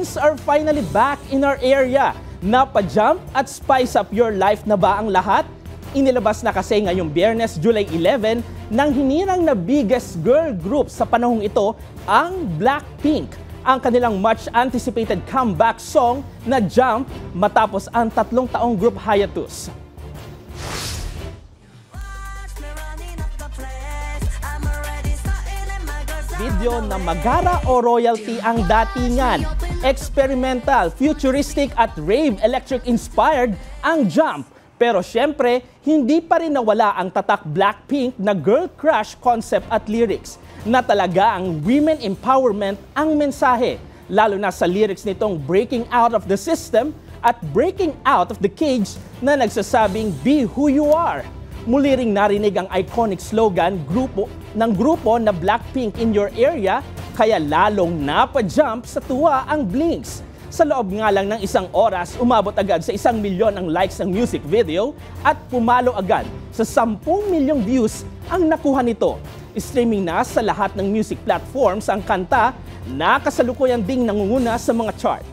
Blinks are finally back in our area. Napa-jump at spice up your life na ba ang lahat? Inilabas na kasi ngayong Biyernes, July 11, ng hinirang na biggest girl group sa panahong ito, ang Blackpink. Ang kanilang much-anticipated comeback song na Jump matapos ang 3 taong group hiatus. Video na magara o royalty ang datingan. Experimental, futuristic at rave electric inspired ang Jump. Pero syempre, hindi pa rin nawala ang tatak Blackpink na girl crush concept at lyrics na talaga ang women empowerment ang mensahe. Lalo na sa lyrics nitong breaking out of the system at breaking out of the cage na nagsasabing be who you are. Muli ring narinig ang iconic slogan ng grupo na Blackpink in your area, kaya lalong napa-jump sa tuwa ang Blinks. Sa loob nga lang ng 1 oras, umabot agad sa 1 milyon ang likes ng music video at pumalo agad sa 10 milyong views ang nakuha nito. Streaming na sa lahat ng music platforms ang kanta na kasalukuyan ding nangunguna sa mga chart.